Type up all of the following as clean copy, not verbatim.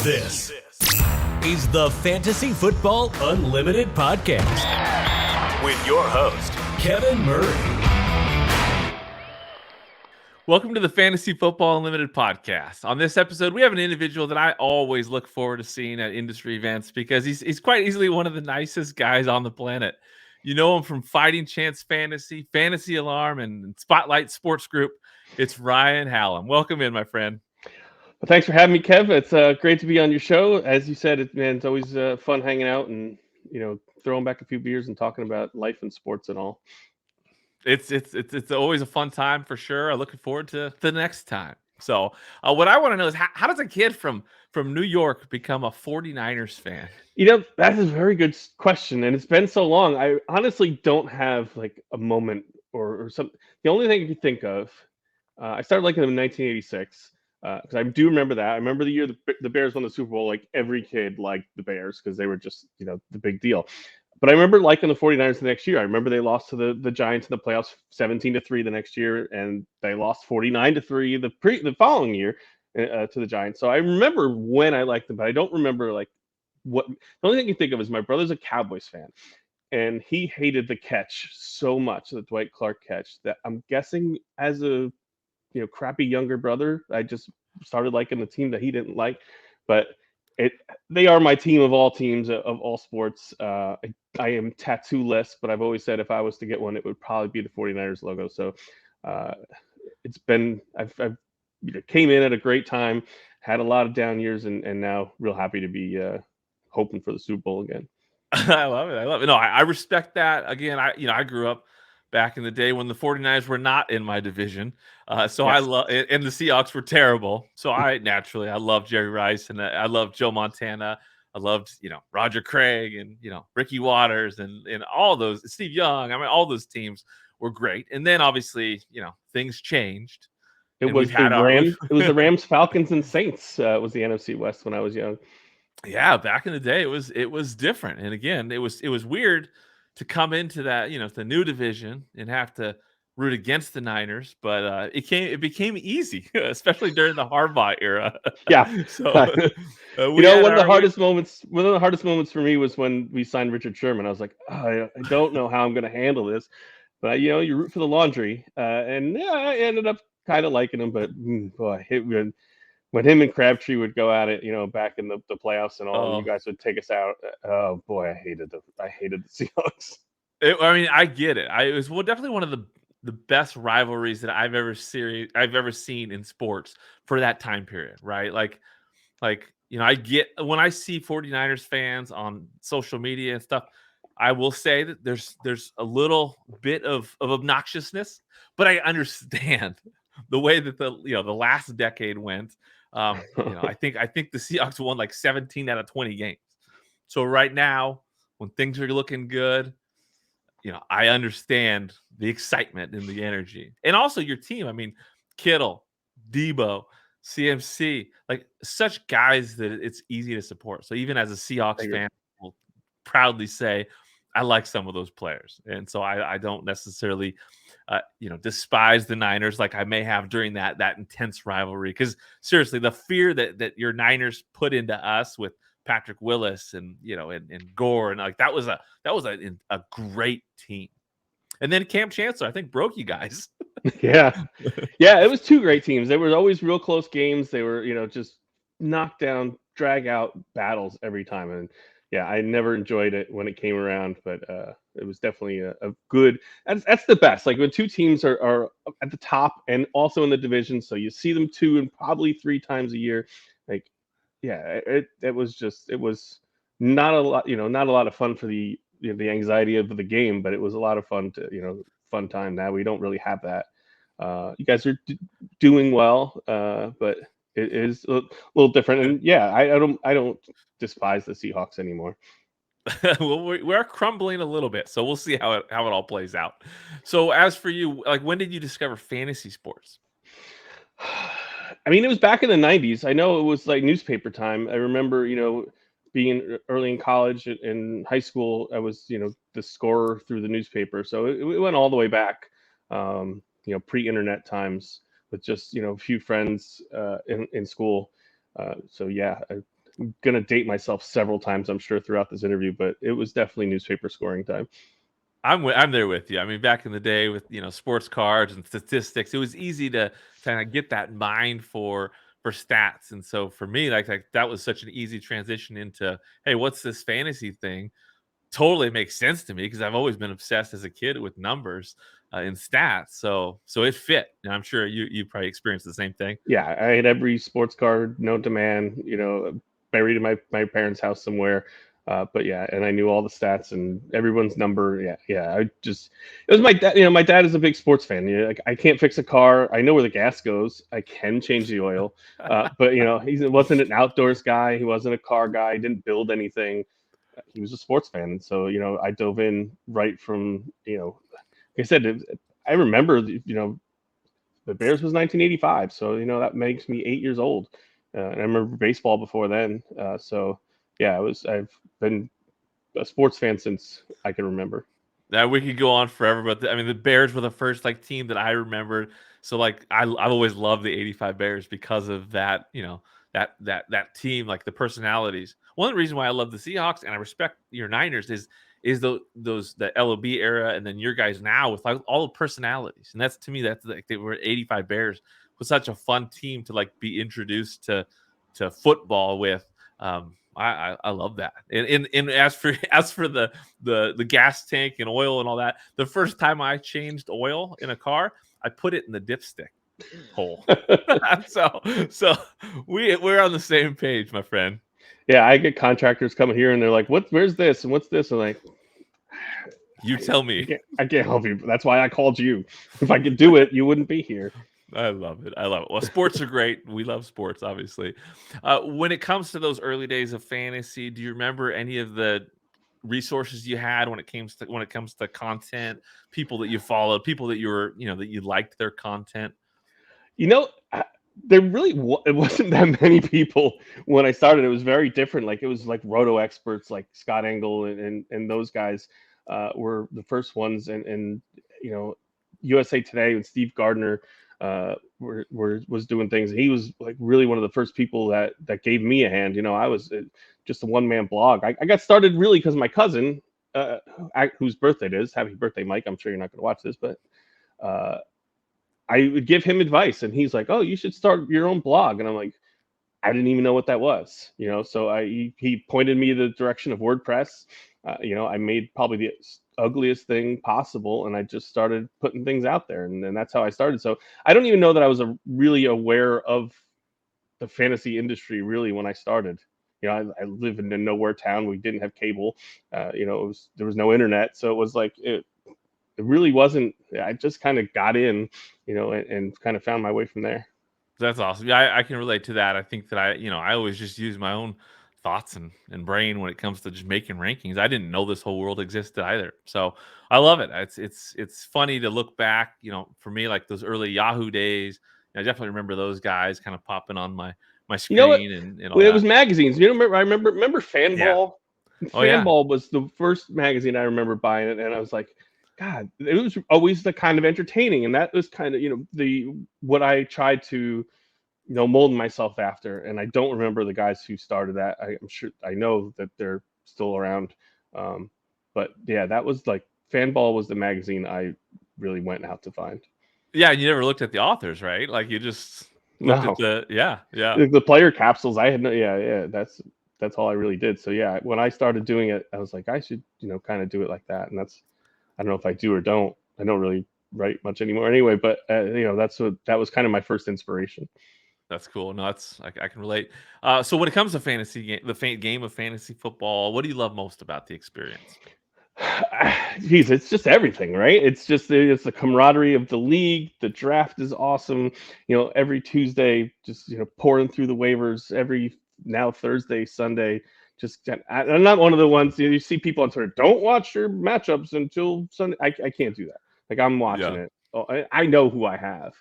This is the Fantasy Football Unlimited podcast with your host, Kevin Murray. Welcome to the Fantasy Football Unlimited podcast. On this episode, we have an individual that I always look forward to seeing at industry events because he's quite easily one of the nicest guys on the planet. You know him from Fighting Chance Fantasy, Fantasy Alarm, and Spotlight Sports Group. It's Ryan Hallam. Welcome in, my friend. Well, thanks for having me, Kev. It's great to be on your show. As you said, it's always fun hanging out and, throwing back a few beers and talking about life and sports and all. It's always a fun time for sure. I'm looking forward to the next time. So what I want to know is how does a kid from New York become a 49ers fan? That is a very good question. And it's been so long. I honestly don't have like a moment or something. The only thing I can think of, I started liking them in 1986. Because I do remember that. I remember the year the Bears won the Super Bowl. Like every kid liked the Bears because they were just, the big deal. But I remember liking the 49ers the next year. I remember they lost to the Giants in the playoffs 17-3 the next year, and they lost 49-3 the following year to the Giants. So I remember when I liked them, but I don't remember like what. The only thing I can think of is my brother's a Cowboys fan, and he hated the catch so much, the Dwight Clark catch, that I'm guessing as a crappy younger brother, I just started liking the team that he didn't like. But they are my team of all teams of all sports. I am tattoo-less, but I've always said if I was to get one, it would probably be the 49ers logo. So it's been I've came in at a great time, had a lot of down years, and now real happy to be hoping for the Super Bowl again. I love it. No, I respect that. Again, I grew up back in the day when the 49ers were not in my division. So yes. I love it, and the Seahawks were terrible. So I love Jerry Rice, and I love Joe Montana. I loved, Roger Craig and, Ricky Waters and all those, Steve Young. I mean, all those teams were great. And then obviously, things changed. It was the Rams, Falcons, and Saints was the NFC West when I was young. Yeah, back in the day, it was different. And again, it was weird to come into that, the new division and have to root against the Niners, but it became easy, especially during the Harbaugh era. Yeah. So one of the hardest moments for me was when we signed Richard Sherman. I was like, I don't know how I'm going to handle this, but you root for the laundry, and I ended up kind of liking him. But boy, when him and Crabtree would go at it, back in the playoffs and all, and you guys would take us out. Oh boy, I hated the Seahawks. I get it. It was definitely one of the best rivalries that I've ever seen in sports for that time period, right? Like I get when I see 49ers fans on social media and stuff, I will say that there's a little bit of obnoxiousness, but I understand the way that the last decade went. I think the Seahawks won like 17 out of 20 games. So right now, when things are looking good, I understand the excitement and the energy. And also your team. I mean, Kittle, Debo, CMC, like such guys that it's easy to support. So even as a Seahawks fan, I will proudly say I like some of those players. And so I don't necessarily despise the Niners like I may have during that intense rivalry. Because seriously, the fear that your Niners put into us with Patrick Willis and and Gore, and like that was a great team. And then Cam Chancellor, I think, broke you guys. Yeah, it was two great teams. They were always real close games. They were just knock down, drag out battles every time. And yeah, I never enjoyed it when it came around, but it was definitely a good. That's the best. Like when two teams are at the top and also in the division, so you see them 2 and probably 3 times a year. Like, yeah, it was not a lot, not a lot of fun for the the anxiety of the game, but it was a lot of fun to fun time. Now we don't really have that. You guys are doing well, but it is a little different. And yeah, I don't despise the Seahawks anymore. Well, we're crumbling a little bit, so we'll see how it all plays out. So as for you, like when did you discover fantasy sports? I mean, it was back in the 90s. I know it was like newspaper time. I remember, being early in college and high school, I was, the scorer through the newspaper. So it went all the way back, pre-internet times with just, a few friends in school. So yeah, I'm going to date myself several times, I'm sure, throughout this interview, but it was definitely newspaper scoring time. I'm there with you. I mean, back in the day with sports cards and statistics, it was easy to kind of get that mind for stats. And so for me, like that was such an easy transition into, hey, what's this fantasy thing? Totally makes sense to me because I've always been obsessed as a kid with numbers and stats. So it fit. And I'm sure you probably experienced the same thing. Yeah, I had every sports card known to man, buried in my parents' house somewhere. But yeah, and I knew all the stats and everyone's number. Yeah. It was my dad. My dad is a big sports fan. Like, I can't fix a car. I know where the gas goes. I can change the oil. But he wasn't an outdoors guy. He wasn't a car guy. He didn't build anything. He was a sports fan, and so I dove in right from like I said. I remember the Bears was 1985, so that makes me 8 years old, and I remember baseball before then. So yeah, I've been a sports fan since I can remember. Now we could go on forever, but the Bears were the first team that I remembered. So I've always loved the '85 Bears because of that, that team, like the personalities. One of the reasons why I love the Seahawks and I respect your Niners is the LOB era, and then your guys now with all the personalities. And that's, to me, that's like they were '85 Bears was such a fun team to be introduced to football with. I love that. And as for the gas tank and oil and all that, the first time I changed oil in a car, I put it in the dipstick hole. so we're on the same page, my friend. Yeah, I get contractors coming here and they're like, where's this and what's this? I'm like, you tell me. I can't help you. That's why I called you. If I could do it, you wouldn't be here. I love it. Well, sports are great. We love sports, obviously. When it comes to those early days of fantasy, do you remember any of the resources you had when it comes to content, people that you followed, people that you were, that you liked their content? There really it wasn't that many people when I started. It was very different. Like, it was like roto experts like Scott Engel and those guys were the first ones. And USA Today and Steve Gardner was doing things. He was like really one of the first people that gave me a hand. I was just a one-man blog. I got started really because my cousin, whose birthday it is, happy birthday, Mike. I'm sure you're not going to watch this, but I would give him advice, and he's like, "Oh, you should start your own blog." And I'm like, I didn't even know what that was, So he pointed me the direction of WordPress. I made probably the ugliest thing possible, and I just started putting things out there, and then that's how I started. So I don't even know that I was really aware of the fantasy industry really when I started. I live in a nowhere town. We didn't have cable. There was no internet, so it was like it really wasn't. I just kind of got in, and kind of found my way from there. That's awesome. Yeah, I can relate to that. I think that I always just use my own thoughts and brain when it comes to just making rankings. I didn't know this whole world existed either. So I love it. It's funny to look back, for me, like those early Yahoo days. I definitely remember those guys kind of popping on my screen and all it that. was magazines. I remember Fanball. Yeah. Fanball was the first magazine I remember buying, and I was like, God, it was always the kind of entertaining, and that was kind of what I tried to mold myself after. And I don't remember the guys who started that. I'm sure I know that they're still around, but yeah, that was like Fanball was the magazine I really went out to find. Yeah, you never looked at the authors, right? Like you just looked at the player capsules. I had no that's all I really did. So yeah, when I started doing it, I was like, I should kind of do it like that. And that's, I don't know if I do or don't. I don't really write much anymore anyway, but that was kind of my first inspiration. That's cool. No, I can relate. So when it comes to fantasy game of fantasy football, what do you love most about the experience? Geez, it's just everything, right? It's the camaraderie of the league. The draft is awesome. Every Tuesday, just pouring through the waivers. Every now Thursday, Sunday. I'm not one of the ones you see people on Twitter. Don't watch your matchups until Sunday. I can't do that. Like, I'm watching it. Oh, I know who I have.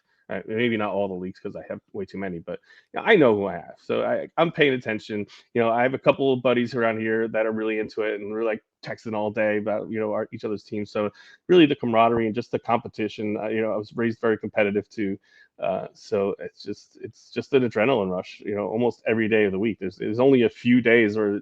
Maybe not all the leagues because I have way too many, but I know who I have. So I'm paying attention. I have a couple of buddies around here that are really into it, and we're like texting all day about each other's teams. So really the camaraderie and just the competition. I was raised very competitive too. So it's just an adrenaline rush, almost every day of the week. There's only a few days where,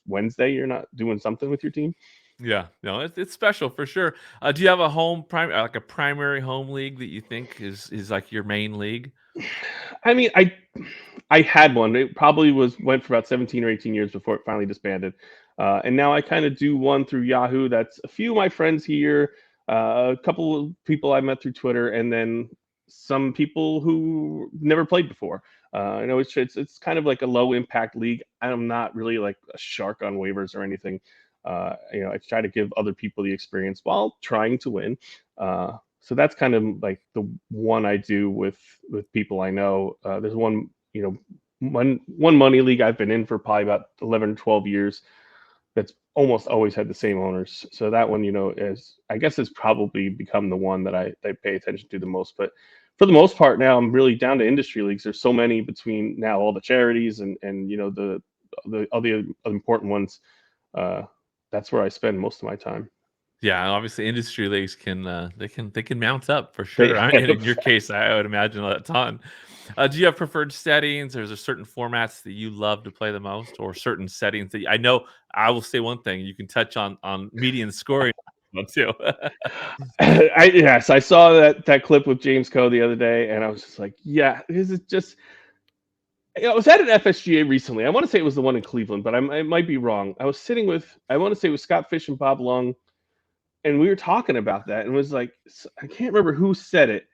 Wednesday you're not doing something with your team. Yeah, no, it's special for sure. Do you have a like a primary home league that you think is like your main league? I mean, I had one. It probably went for about 17 or 18 years before it finally disbanded. And now I kind of do one through Yahoo. That's a few of my friends here, a couple of people I met through Twitter, and then some people who never played before. It's kind of like a low impact league. I'm not really like a shark on waivers or anything. I try to give other people the experience while trying to win. So that's kind of like the one I do with people I know. There's one, one money league I've been in for probably about 11 or 12 years. That's almost always had the same owners. So that one, I guess has probably become the one that I pay attention to the most. But for the most part now, I'm really down to industry leagues. There's so many between now all the charities and the other important ones. That's where I spend most of my time. Yeah, obviously industry leagues can they can mount up for sure. In your case, I would imagine a ton. Do you have preferred settings, or is there certain formats that you love to play the most, or certain settings that I know? I will say one thing: you can touch on median scoring too. Yes, I saw that clip with James Coe the other day, and I was just like, yeah, this is just. I was at an FSGA recently. I want to say it was the one in Cleveland, but I might be wrong. I was sitting with, I want to say it was Scott Fish and Bob Lung, and we were talking about that, and it was like, I can't remember who said it.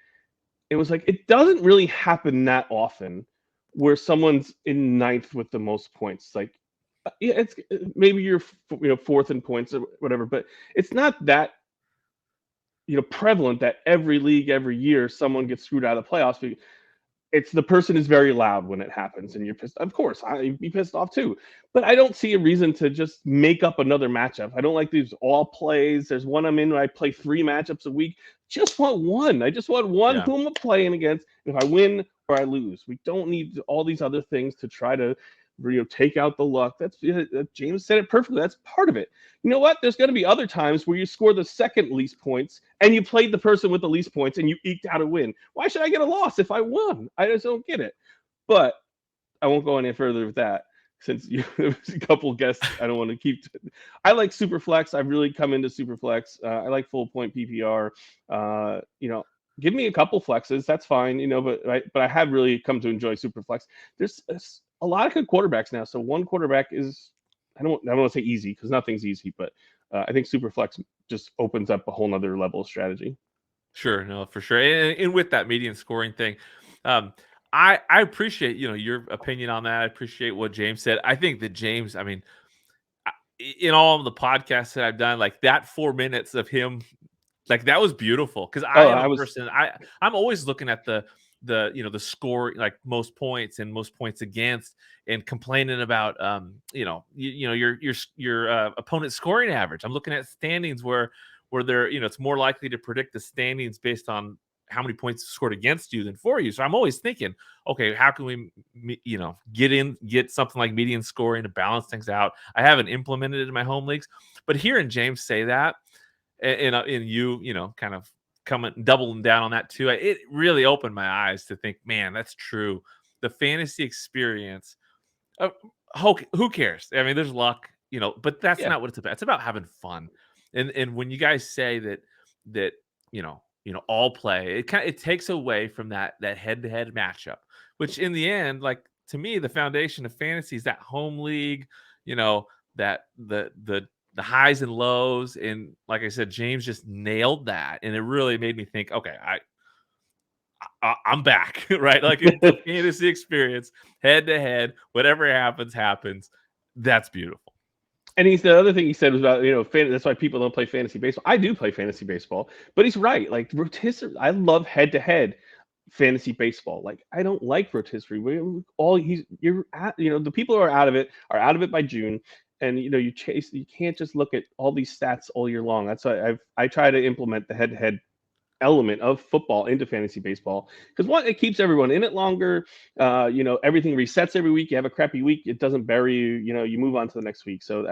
It was like, it doesn't really happen that often where someone's in ninth with the most points. Like, yeah, it's maybe you're fourth in points or whatever, but it's not that prevalent that every league every year someone gets screwed out of the playoffs. It's the person is very loud when it happens, and you're pissed. Of course, I'd be pissed off too. But I don't see a reason to just make up another matchup. I don't like these all plays. There's one I'm in where I play 3 matchups a week. Just want one. I just want one who I'm playing against. And if I win or I lose, we don't need all these other things to try to take out the luck. That's James said it perfectly. That's part of it. You know what? There's going to be other times where you score the second least points and you played the person with the least points and you eked out a win. Why should I get a loss if I won? I just don't get it. But I won't go any further with that since there was a couple guests. I don't want to keep. I like Superflex. I've really come into Superflex. I like full point PPR. Give me a couple flexes. That's fine. But I have really come to enjoy Superflex. There's a lot of good quarterbacks now. So one quarterback is, I don't want to say easy because nothing's easy, but I think Superflex just opens up a whole nother level of strategy. Sure, no, for sure. And with that median scoring thing, I appreciate your opinion on that. I appreciate what James said. I think that James, I mean, in all of the podcasts that I've done, like that 4 minutes of him, like that was beautiful because I'm always looking at the score, like most points and most points against, and complaining about your opponent's scoring average. I'm looking at standings where they're it's more likely to predict the standings based on how many points scored against you than for you. So I'm always thinking, okay, how can we get something like median scoring to balance things out? I haven't implemented it in my home leagues, but hearing James say that, and you kind of doubling down on that too, it really opened my eyes to think, man, that's true. The fantasy experience, who cares? I mean, there's luck, but that's not what it's about. It's about having fun. And when you guys say that all play, it takes away from that head-to-head matchup, which in the end, like to me, the foundation of fantasy is that home league, that the highs and lows. And like I said, James just nailed that. And it really made me think, okay, I'm back, right? Like it's the fantasy experience, head to head, whatever happens. That's beautiful. And the other thing he said was about, that's why people don't play fantasy baseball. I do play fantasy baseball, but he's right. Like rotisserie, I love head to head fantasy baseball. Like I don't like rotisserie. The people who are out of it by June. And you can't just look at all these stats all year long. That's why I try to implement the head-to-head element of football into fantasy baseball, because one, it keeps everyone in it longer. Everything resets every week. You have a crappy week, it doesn't bury you. You move on to the next week. So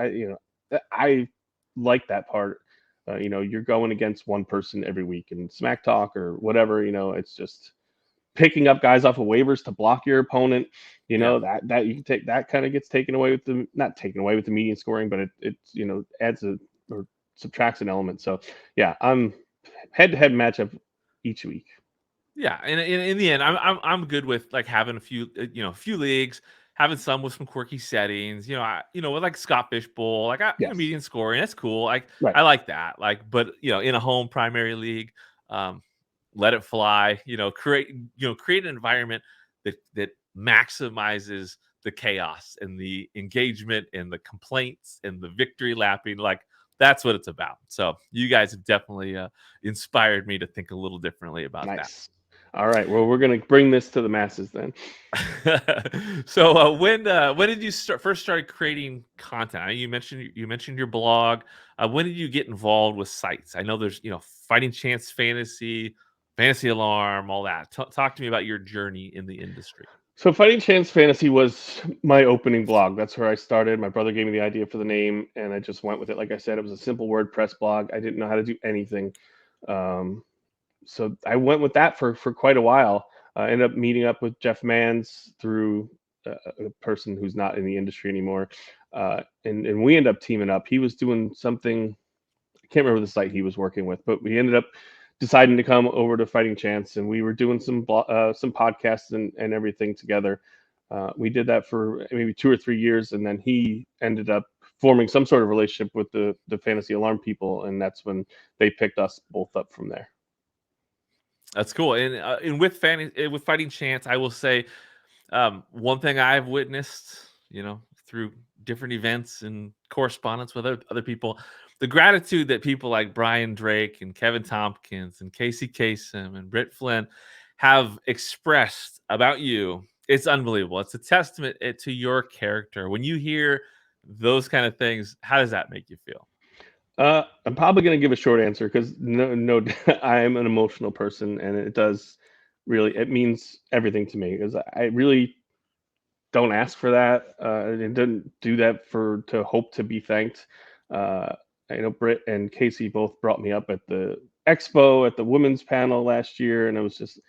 I like that part. You're going against one person every week, and smack talk or whatever. It's just picking up guys off of waivers to block your opponent. That you can take, that kind of gets taken away with the, not taken away with the median scoring, but it adds or subtracts an element. So yeah, I'm head-to-head matchup each week. Yeah, and in the end, I'm good with like having a few leagues, having some with some quirky settings. With like Scott Fishbowl, like Yes. median scoring, that's cool. Like Right. I like that. Like, but in a home primary league, let it fly. Create an environment that maximizes the chaos and the engagement and the complaints and the victory lapping. Like that's what it's about. So you guys have definitely inspired me to think a little differently about Nice. All right. Well, we're going to bring this to the masses then. So when did you first started creating content? You mentioned your blog. When did you get involved with sites? I know there's Fighting Chance Fantasy, Fantasy Alarm, all that. Talk to me about your journey in the industry. So Fighting Chance Fantasy was my opening blog. That's where I started. My brother gave me the idea for the name, and I just went with it. Like I said, it was a simple WordPress blog. I didn't know how to do anything. So I went with that for quite a while. I ended up meeting up with Jeff Manns through a person who's not in the industry anymore. And we ended up teaming up. He was doing something, I can't remember the site he was working with, but we ended up deciding to come over to Fighting Chance, and we were doing some podcasts and everything together. We did that for maybe 2 or 3 years, and then he ended up forming some sort of relationship with the Fantasy Alarm people, and that's when they picked us both up from there. That's cool. And with Fighting Chance, I will say one thing I've witnessed, through different events and correspondence with other people, the gratitude that people like Brian Drake and Kevin Tompkins and Casey Kasem and Britt Flynn have expressed about you, it's unbelievable. It's a testament to your character. When you hear those kind of things, how does that make you feel? I'm probably going to give a short answer because no, I am an emotional person, and it means everything to me, because I really don't ask for that. And didn't do that to hope to be thanked. I know Britt and Casey both brought me up at the expo at the women's panel last year, and it was just,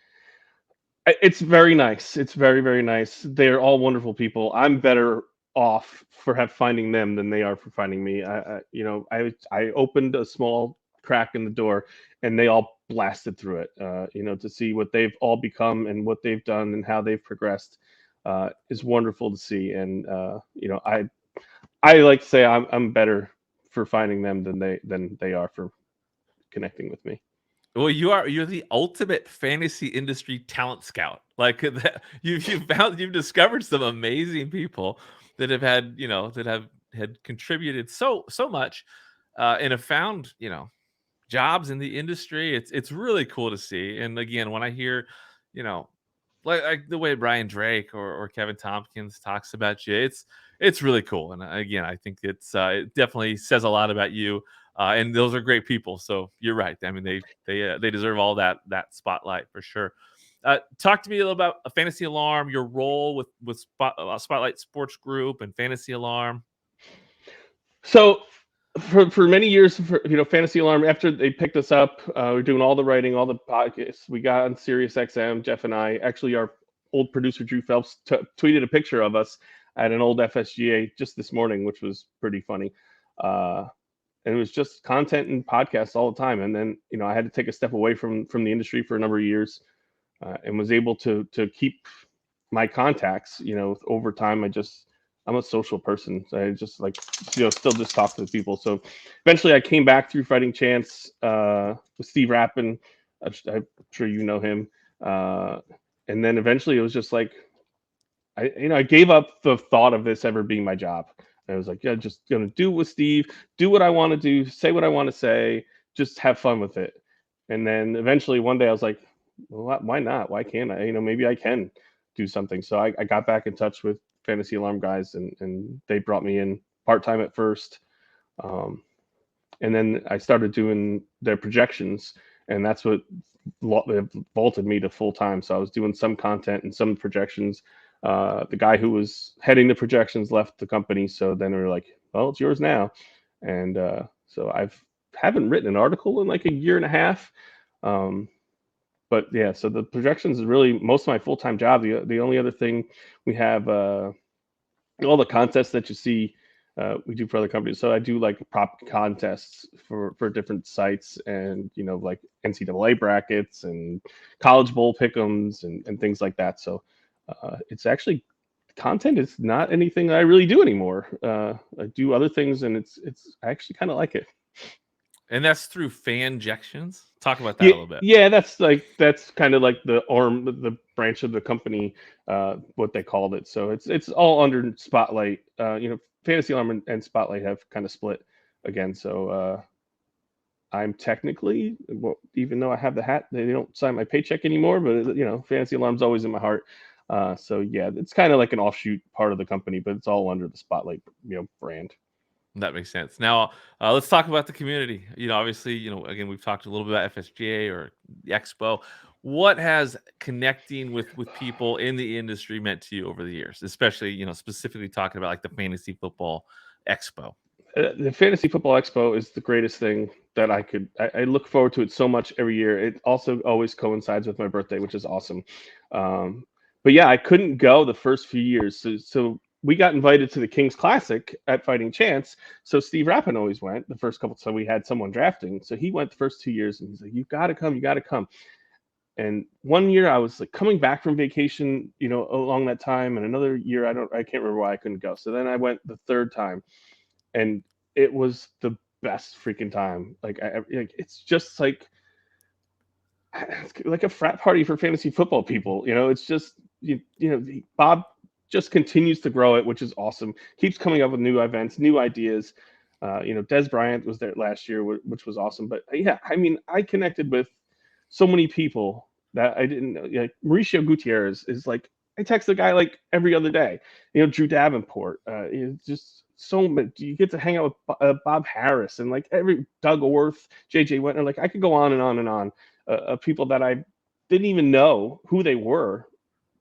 it's very nice. It's very, very nice. They're all wonderful people. I'm better off for finding them than they are for finding me. I opened a small crack in the door, and they all blasted through it. To see what they've all become and what they've done and how they've progressed is wonderful to see. And I like to say I'm better for finding them than they are for connecting with me. Well, you're the ultimate fantasy industry talent scout. Like you've discovered some amazing people that have had contributed so much, and have found jobs in the industry. It's really cool to see. And again, when I hear like the way Brian Drake or Kevin Tompkins talks about you, it's really cool. And again, I think it definitely says a lot about you. And those are great people. So you're right. I mean, they deserve all that spotlight for sure. Talk to me a little about a Fantasy Alarm, your role with Spotlight Sports Group and Fantasy Alarm. So for many years, Fantasy Alarm, after they picked us up, we're doing all the writing, all the podcasts. We got on Sirius XM, Jeff and I. Actually, our old producer Drew Phelps tweeted a picture of us at an old FSGA just this morning, which was pretty funny. And it was just content and podcasts all the time. And then I had to take a step away from the industry for a number of years, and was able to keep my contacts. Over time, I'm a social person. So I just still just talk to the people. So eventually I came back through Fighting Chance with Steve Rappin. I'm sure you know him. And then eventually it was just like, I gave up the thought of this ever being my job. I was like, yeah, just going to do it with Steve, do what I want to do, say what I want to say, just have fun with it. And then eventually one day I was like, well, why not? Why can't I? Maybe I can do something. So I got back in touch with Fantasy Alarm guys, and they brought me in part-time at first. And then I started doing their projections, and that's what vaulted me to full time. So I was doing some content and some projections. The guy who was heading the projections left the company, so then they were like, "Well, it's yours now." And so haven't written an article in like a year and a half. But yeah, so the projections is really most of my full-time job. The only other thing we have, all the contests that you see, we do for other companies. So I do like prop contests for different sites, and like NCAA brackets and college bowl pick'ems and things like that. So it's actually content is not anything I really do anymore. I do other things, and I actually kind of like it. And that's through Fanjections. Talk about that Yeah, a little bit. yeah, that's kind of like the branch of the company, what they called it. So it's all under Spotlight. Fantasy Alarm and Spotlight have kind of split again. So I'm technically, well, even though I have the hat, they don't sign my paycheck anymore. But Fantasy Alarm's always in my heart. So yeah, it's kind of like an offshoot part of the company, but it's all under the Spotlight brand. That makes sense. Now, let's talk about the community. Obviously, again, we've talked a little bit about FSGA or the Expo. What has connecting with people in the industry meant to you over the years, especially, specifically talking about like the Fantasy Football Expo? The Fantasy Football Expo is the greatest thing that I look forward to it so much every year. It also always coincides with my birthday, which is awesome. But yeah, I couldn't go the first few years. So we got invited to the King's Classic at Fighting Chance. So Steve Rappin always went the first couple. So we had someone drafting. So he went the first 2 years, and he's like, "You got to come. You got to come." And one year I was like coming back from vacation, along that time. And another year, I can't remember why I couldn't go. So then I went the third time, and it was the best freaking time. Like it's just like a frat party for fantasy football people. It's just Bob just continues to grow it, which is awesome. Keeps coming up with new events, new ideas. Des Bryant was there last year, which was awesome. But yeah, I mean, I connected with so many people that I didn't know. Like Mauricio Gutierrez is like, I text the guy like every other day. Drew Davenport. It's just so much. You get to hang out with Bob Harris and like every Doug Orth, JJ Wentner. Like I could go on and on and on. Of people that I didn't even know who they were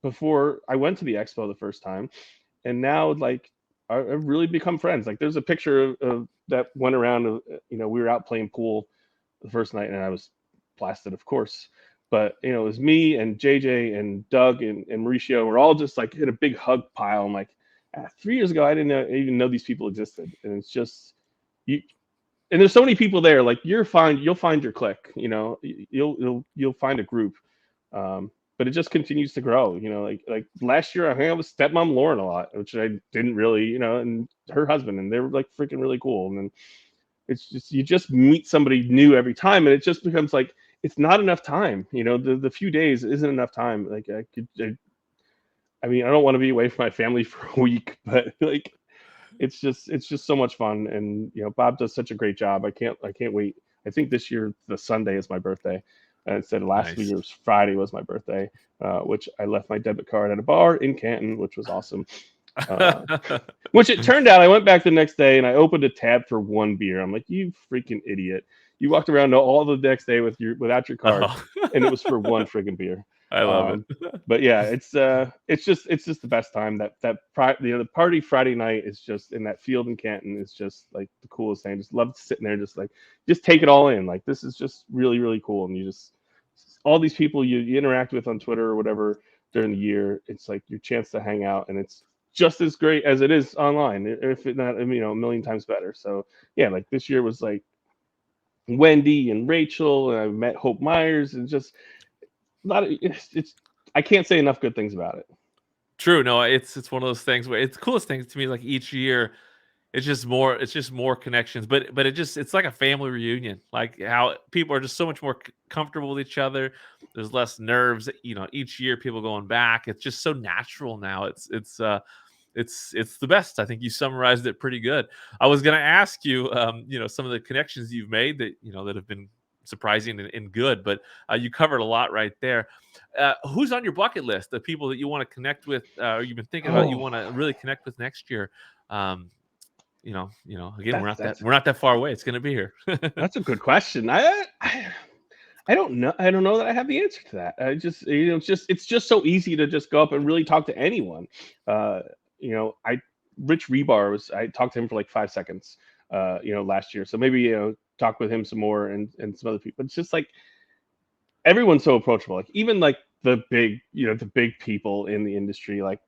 before I went to the expo the first time, and now like I've really become friends. Like there's a picture of that went around of, we were out playing pool the first night, and I was blasted, of course, but it was me and JJ and Doug and Mauricio. We're all just like in a big hug pile. I'm like, 3 years ago I didn't even know these people existed, and it's just you. And there's so many people there. Like you'll find your clique. You'll find a group. But it just continues to grow. Like last year I hung out with stepmom Lauren a lot, which I didn't really, and her husband, and they were like freaking really cool. And then it's just you just meet somebody new every time, and it just becomes like it's not enough time. The few days isn't enough time. Like I mean, I don't want to be away from my family for a week, but like it's just so much fun. And Bob does such a great job. I can't wait. I think this year the Sunday is my birthday, instead of last year's Friday was my birthday, which I left my debit card at a bar in Canton, which was awesome. Which it turned out I went back the next day and I opened a tab for one beer. I'm like, you freaking idiot! You walked around all the next day without your card, and it was for one freaking beer. I love it. But yeah, it's just the best time. The party Friday night is just in that field in Canton is just like the coolest thing. Just love sitting there, just take it all in. Like this is just really, really cool. And you just all these people you interact with on Twitter or whatever during the year, it's like your chance to hang out, and it's just as great as it is online, if it not a million times better. So yeah, like this year was like Wendy and Rachel, and I met Hope Myers, and just it's I can't say enough good things about it. True. No, it's one of those things where it's the coolest things to me. Like each year, it's just more connections. But it's like a family reunion. Like how people are just so much more comfortable with each other. There's less nerves. Each year people going back. It's just so natural now. It's the best. I think you summarized it pretty good. I was going to ask you, some of the connections you've made that have been surprising and good, but you covered a lot right there. Who's on your bucket list? The people that you want to connect with, or you've been thinking about, you want to really connect with next year? Again, we're not that far away. It's going to be here. That's a good question. I don't know. I don't know that I have the answer to that. I just, it's just so easy to just go up and really talk to anyone. Uh, Rich Rebar I talked to him for like 5 seconds, last year. So maybe, talk with him some more and some other people. It's just like everyone's so approachable. Like even like the big people in the industry, like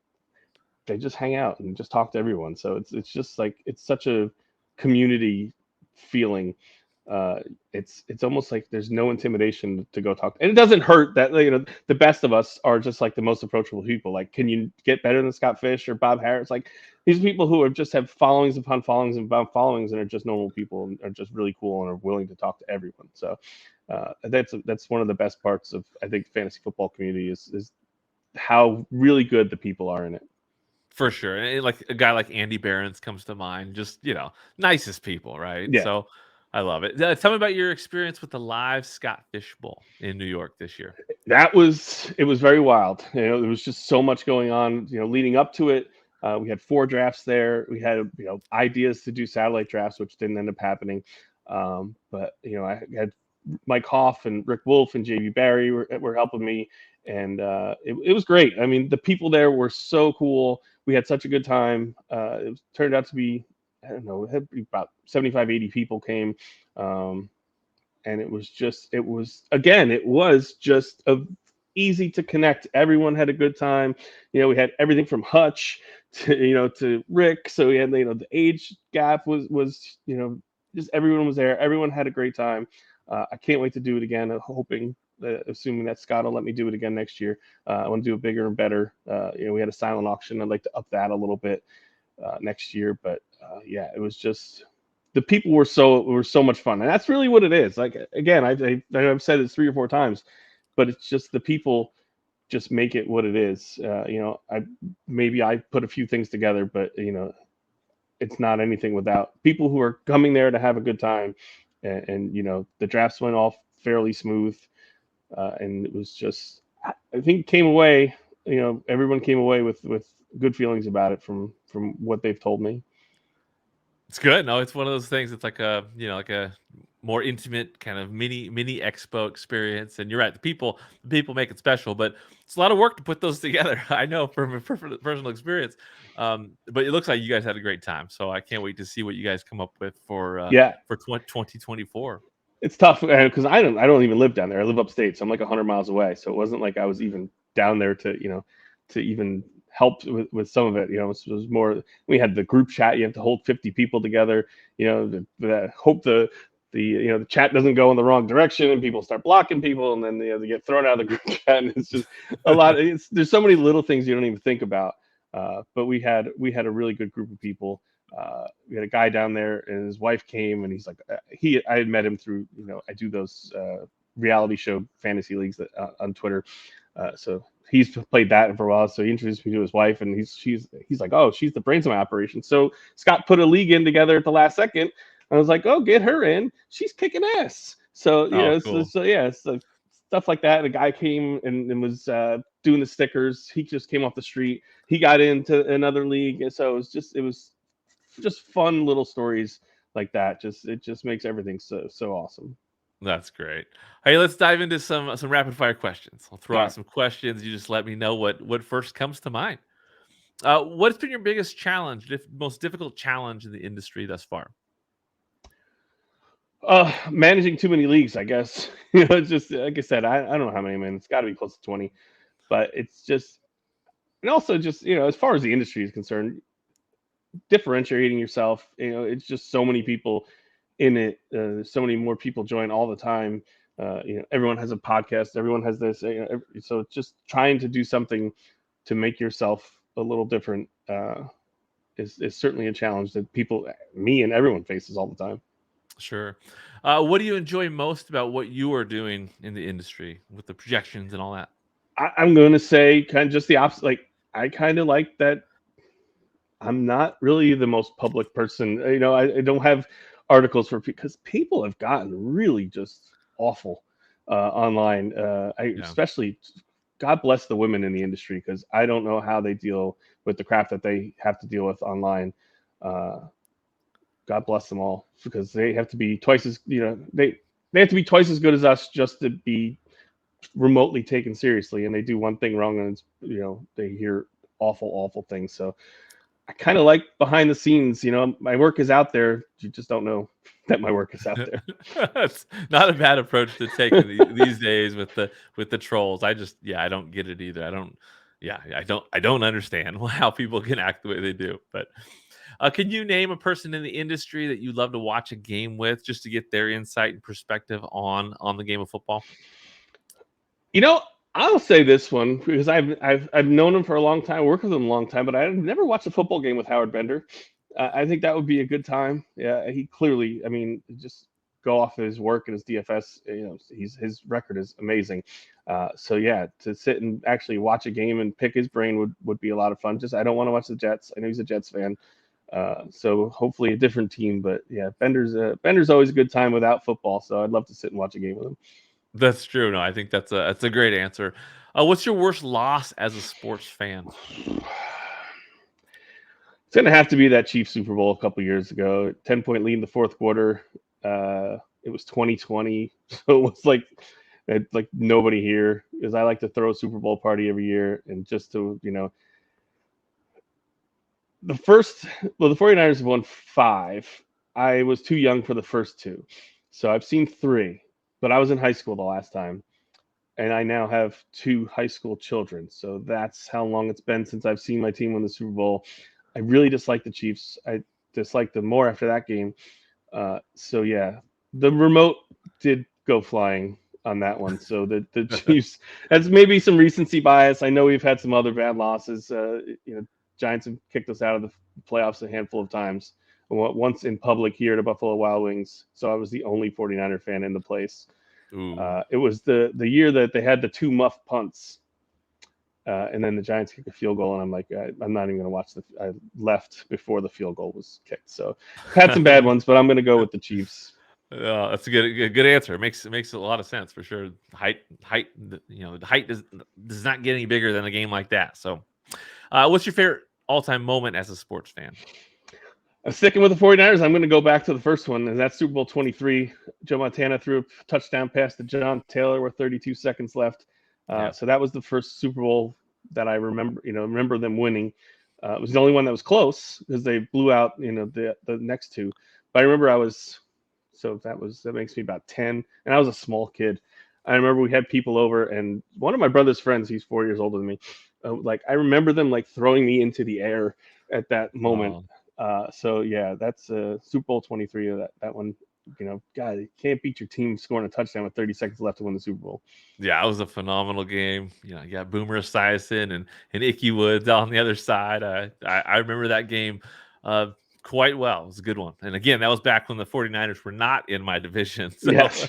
they just hang out and just talk to everyone. So it's just like it's such a community feeling. It's almost like there's no intimidation to go talk. And it doesn't hurt that the best of us are just like the most approachable people. Like, can you get better than Scott Fish or Bob Harris? Like these people who are just have followings upon followings upon followings and are just normal people and are just really cool and are willing to talk to everyone. So that's one of the best parts of, I think, the fantasy football community is how really good the people are in it. For sure. And like a guy like Andy Behrens comes to mind, just, nicest people, right? Yeah. So I love it. Tell me about your experience with the live Scott Fish Bowl in New York this year. It was very wild. There was just so much going on, leading up to it. We had 4 drafts there. We had, ideas to do satellite drafts, which didn't end up happening. But, I had Mike Hoff and Rick Wolf and JV Barry were helping me. And it was great. I mean, the people there were so cool. We had such a good time. It turned out to be, I don't know, about 75, 80 people came. And it was just easy to connect. Everyone had a good time. We had everything from Hutch to Rick. So we had, the age gap was just everyone was there. Everyone had a great time. I can't wait to do it again. I'm hoping, assuming that Scott will let me do it again next year. I want to do it bigger and better. We had a silent auction. I'd like to up that a little bit next year. But it was just, the people were so much fun, and that's really what it is. Like, again, I've said it 3 or 4 times, but it's just the people just make it what it is. I put a few things together, but it's not anything without people who are coming there to have a good time. And the drafts went off fairly smooth, and it was just, I think, came away. Everyone came away with good feelings about it from what they've told me. It's good. No, it's one of those things. It's like a more intimate kind of mini expo experience. And you're right, the people make it special, but it's a lot of work to put those together. I know from personal experience. But it looks like you guys had a great time. So I can't wait to see what you guys come up with for 2024. It's tough because I don't even live down there. I live upstate, so I'm like 100 miles away. So it wasn't like I was even down there to even help with some of it. It was more, we had the group chat. You have to hold 50 people together. Hope the chat doesn't go in the wrong direction and people start blocking people, and then they get thrown out of the group chat. And it's just a lot. There's so many little things you don't even think about. But we had a really good group of people. We had a guy down there, and his wife came, and he's like, I had met him through, I do those reality show fantasy leagues on Twitter. So he's played that for a while. So he introduced me to his wife, and he's like, oh, she's the brains of my operation. So Scott put a league in together at the last second. I was like, oh, get her in. She's kicking ass. So, cool. so stuff like that. The guy came and was doing the stickers. He just came off the street. He got into another league. And so it was just fun little stories like that. It just makes everything so awesome. That's great. Hey, let's dive into some rapid fire questions. I'll throw out some questions. You just let me know what first comes to mind. What's been your biggest challenge, most difficult challenge in the industry thus far? Managing too many leagues, I guess. It's just, like I said, I don't know how many, man. It's got to be close to 20. But it's just, and also just, as far as the industry is concerned, differentiating yourself, it's just so many people in it. So many more people join all the time. Everyone has a podcast. Everyone has this. So just trying to do something to make yourself a little different is certainly a challenge that me and everyone faces all the time. Sure. What do you enjoy most about what you are doing in the industry with the projections and all that? I'm going to say kind of just the opposite. Like, I kind of like that I'm not really the most public person. I don't have articles because people have gotten really just awful online. Especially, God bless the women in the industry, because I don't know how they deal with the crap that they have to deal with online. God bless them all, because they have to be twice as, they have to be twice as good as us just to be remotely taken seriously. And they do one thing wrong, and it's, they hear awful things. So I kind of like behind the scenes. My work is out there. You just don't know that my work is out there. That's not a bad approach to take these days with the trolls. I don't get it either. I don't understand how people can act the way they do. But can you name a person in the industry that you love to watch a game with, just to get their insight and perspective on the game of football? I'll say this one because I've known him for a long time, worked with him a long time, but I've never watched a football game with Howard Bender. I think that would be a good time. Yeah, he clearly, just go off of his work and his DFS. His record is amazing. So yeah, to sit and actually watch a game and pick his brain would be a lot of fun. Just I don't want to watch the Jets. I know he's a Jets fan. So hopefully a different team. But yeah, Bender's always a good time without football. So I'd love to sit and watch a game with him. That's true. No, I think that's a great answer. What's your worst loss as a sports fan? It's going to have to be that Chiefs Super Bowl a couple years ago. 10-point lead in the fourth quarter. It was 2020, so it was like nobody here, because I like to throw a Super Bowl party every year, and just to the 49ers have won 5. I was too young for the first 2, so I've seen 3, but I was in high school the last time, and I now have 2 high school children, so that's how long it's been since I've seen my team win the Super Bowl. I really dislike the Chiefs. I disliked them more after that game. So yeah, the remote did go flying on that one. So the Chiefs, that's maybe some recency bias. I know we've had some other bad losses. Giants have kicked us out of the playoffs a handful of times. Once in public here at Buffalo Wild Wings. So I was the only 49er fan in the place. It was the year that they had the 2 muff punts. And then the Giants kicked a field goal, and I'm like, I'm not even going to watch I left before the field goal was kicked. So I've had some bad ones, but I'm going to go with the Chiefs. That's a good answer. It makes a lot of sense for sure. Height. The height does not get any bigger than a game like that. So, what's your favorite all-time moment as a sports fan? I'm sticking with the 49ers. I'm going to go back to the first one, and that's Super Bowl 23. Joe Montana threw a touchdown pass to John Taylor with 32 seconds left. So that was the first Super Bowl that I remember them winning. It was the only one that was close because they blew out, the next 2. But I remember that makes me about 10, and I was a small kid. I remember we had people over, and one of my brother's friends, he's 4 years older than me. I remember them throwing me into the air at that moment. Wow. So yeah, that's Super Bowl 23 of that one. God, you can't beat your team scoring a touchdown with 30 seconds left to win the Super Bowl. Yeah, it was a phenomenal game. You got Boomer Esiason and Ickey Woods on the other side. I remember that game quite well. It was a good one. And again, that was back when the 49ers were not in my division. So, yes.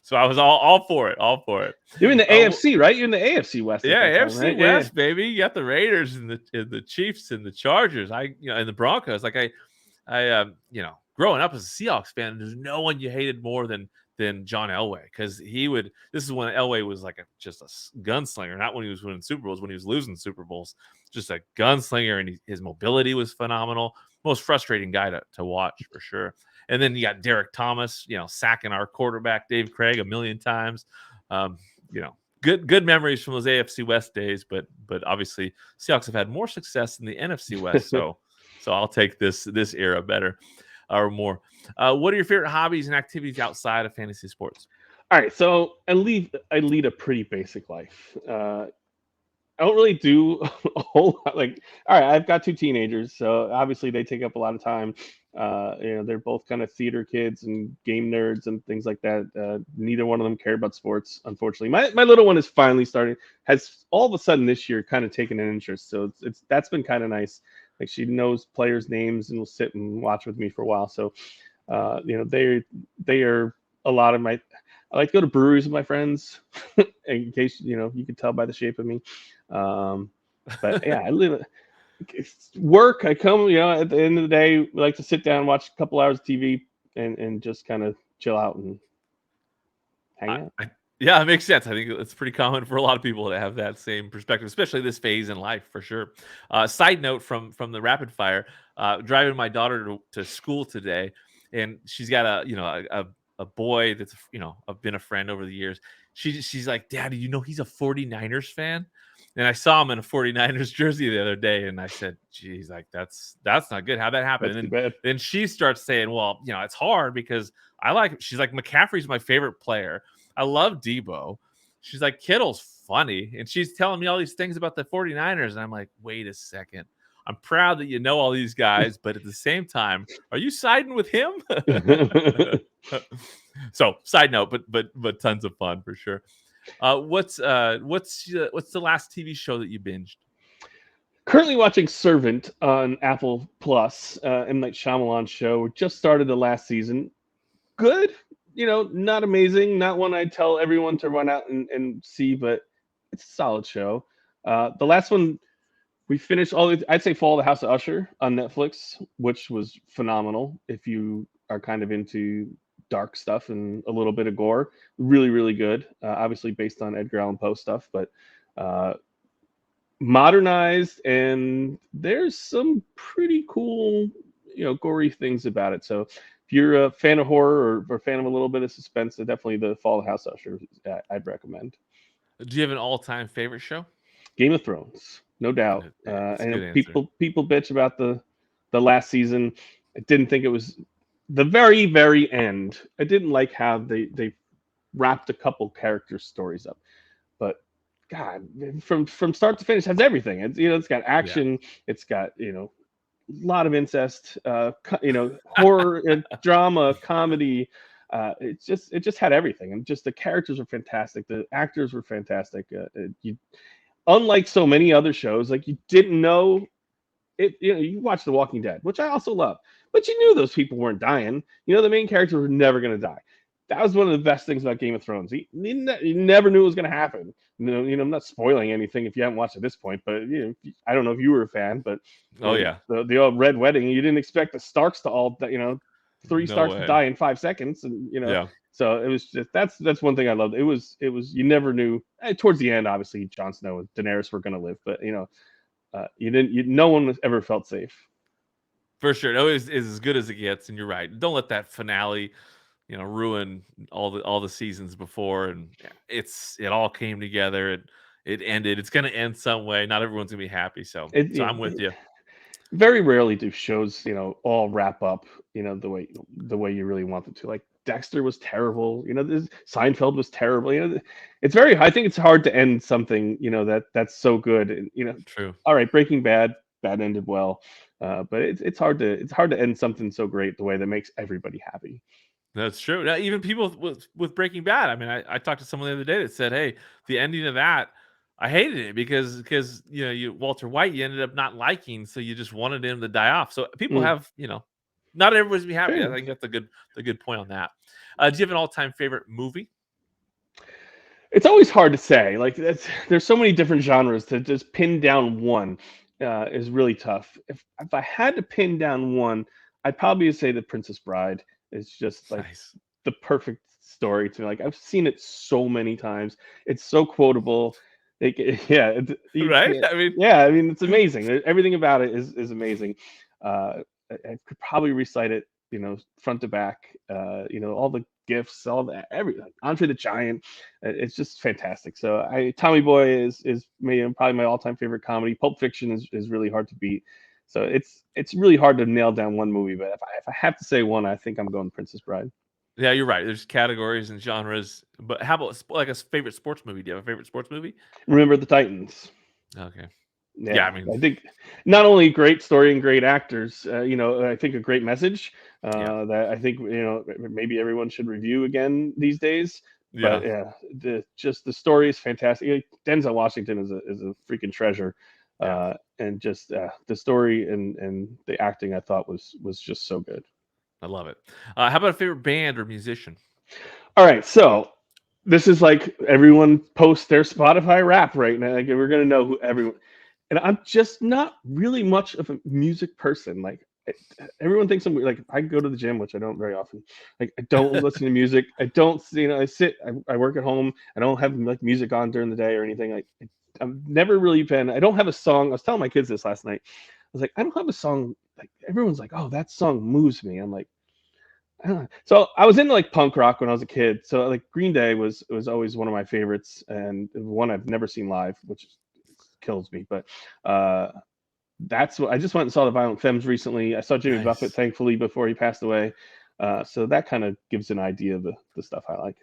So I was all for it. You're in the AFC, right? You're in the AFC West. Yeah, AFC right? West, yeah. Baby. You got the Raiders and the Chiefs and the Chargers. And the Broncos. I growing up as a Seahawks fan, there's no one you hated more than John Elway, because this is when Elway was just a gunslinger, not when he was winning Super Bowls, when he was losing Super Bowls, just a gunslinger, and his mobility was phenomenal. Most frustrating guy to watch for sure. And then you got Derek Thomas, sacking our quarterback Dave Craig a million times. Good memories from those AFC West days, but obviously Seahawks have had more success in the NFC West, so I'll take this era better. Or more. What are your favorite hobbies and activities outside of fantasy sports? All right, so I lead a pretty basic life. I don't really do a whole lot. All right, I've got 2 teenagers, so obviously they take up a lot of time. They're both kind of theater kids and game nerds and things like that. Neither one of them care about sports, unfortunately. My little one is finally has all of a sudden this year kind of taken an interest, so that's been kind of nice. She knows players' names and will sit and watch with me for a while. So, they are a lot of I like to go to breweries with my friends, in case you could tell by the shape of me. But yeah, I live work. I come, at the end of the day, we like to sit down, watch a couple hours of TV, and just kind of chill out and hang out. Yeah, it makes sense. I think it's pretty common for a lot of people to have that same perspective, especially this phase in life, for sure. Side note from the rapid fire, driving my daughter to school today, and she's got a a boy that's I've been a friend over the years. She's like, Daddy, he's a 49ers fan. And I saw him in a 49ers jersey the other day, and I said, geez, like that's not good. How'd that happen? That's too And bad. then she starts saying, well, it's hard because she's like, McCaffrey's my favorite player. I love Debo. She's like, Kittle's funny. And she's telling me all these things about the 49ers. And I'm like, wait a second. I'm proud that you know all these guys, but at the same time, are you siding with him? So, side note, but tons of fun for sure. What's the last TV show that you binged? Currently watching Servant on Apple Plus, M. Night Shyamalan show. We just started the last season. Good, not amazing, not one I'd tell everyone to run out and see, but it's a solid show. The last one we finished I'd say Fall of the House of Usher on Netflix, which was phenomenal. If you are kind of into dark stuff and a little bit of gore, really, really good. Obviously based on Edgar Allan Poe stuff, but modernized, and there's some pretty cool, gory things about it. So if you're a fan of horror or a fan of a little bit of suspense, definitely the Fall of the House of Usher I'd recommend. Do you have an all-time favorite show? Game of Thrones, no doubt. And people bitch about the last season. I didn't think it was the very, very end. I didn't like how they wrapped a couple character stories up, but God, from start to finish, has everything. It's got action. Yeah. It's got a lot of incest. Horror, drama, comedy. It just had everything, and just the characters were fantastic. The actors were fantastic. Unlike so many other shows, like you didn't know it. You watch The Walking Dead, which I also love, but you knew those people weren't dying. The main characters were never going to die. That was one of the best things about Game of Thrones. You never knew it was going to happen. I'm not spoiling anything if you haven't watched at this point, but I don't know if you were a fan, but the old Red Wedding, you didn't expect the Starks to all, three Starks to die in 5 seconds, and So it was just that's one thing I loved. It was you never knew. Towards the end, obviously, Jon Snow and Daenerys were going to live, but no one ever felt safe. For sure, it always is as good as it gets, and you're right. Don't let that finale ruin all the seasons before, and it all came together. It ended. It's going to end some way. Not everyone's going to be happy. So I'm with you. Very rarely do shows, all wrap up, the way you really want them to. Like Dexter was terrible. Seinfeld was terrible. I think it's hard to end something, that's so good. And, True. All right, Breaking Bad ended well, but it's hard to end something so great the way that makes everybody happy. That's true. Now, even people with Breaking Bad. I mean, I talked to someone the other day that said, "Hey, the ending of that, I hated it because Walter White you ended up not liking, so you just wanted him to die off." So people have not everybody's be happy. I think that's a good point on that. Do you have an all-time favorite movie? It's always hard to say. Like there's so many different genres to just pin down one is really tough. If I had to pin down one, I'd probably say The Princess Bride. It's just like nice. The perfect story to me. Like I've seen it so many times. It's so quotable. Right? I mean, it's amazing. Everything about it is amazing. I could probably recite it, front to back. All the gifts, all the everything. Andre the Giant. It's just fantastic. So Tommy Boy is probably my all-time favorite comedy. Pulp Fiction is really hard to beat. So it's really hard to nail down one movie, but if I have to say one, I think I'm going Princess Bride. Yeah, you're right. There's categories and genres, but how about like a favorite sports movie? Do you have a favorite sports movie? Remember the Titans. Okay. Yeah, I think not only great story and great actors, I think a great message that I think maybe everyone should review again these days. Yeah. But the story is fantastic. Denzel Washington is a freaking treasure. And just the story and the acting I thought was just so good. I love it. How about a favorite band or musician? All right, so this is like everyone posts their Spotify rap right now. Like we're gonna know who everyone. And I'm just not really much of a music person. Like everyone thinks I'm like I go to the gym, which I don't very often. Like I don't listen to music. I don't, I work at home. I don't have like music on during the day or anything. Like I've never really been. I don't have a song. I was telling my kids this last night. I was like, I don't have a song. Like everyone's like, oh, that song moves me. I'm like, So I was into like punk rock when I was a kid. So like Green Day was always one of my favorites, and one I've never seen live, which kills me. But that's what I just went and saw the Violent Femmes recently. I saw Jimmy Buffett, thankfully, before he passed away. So that kind of gives an idea of the stuff I like.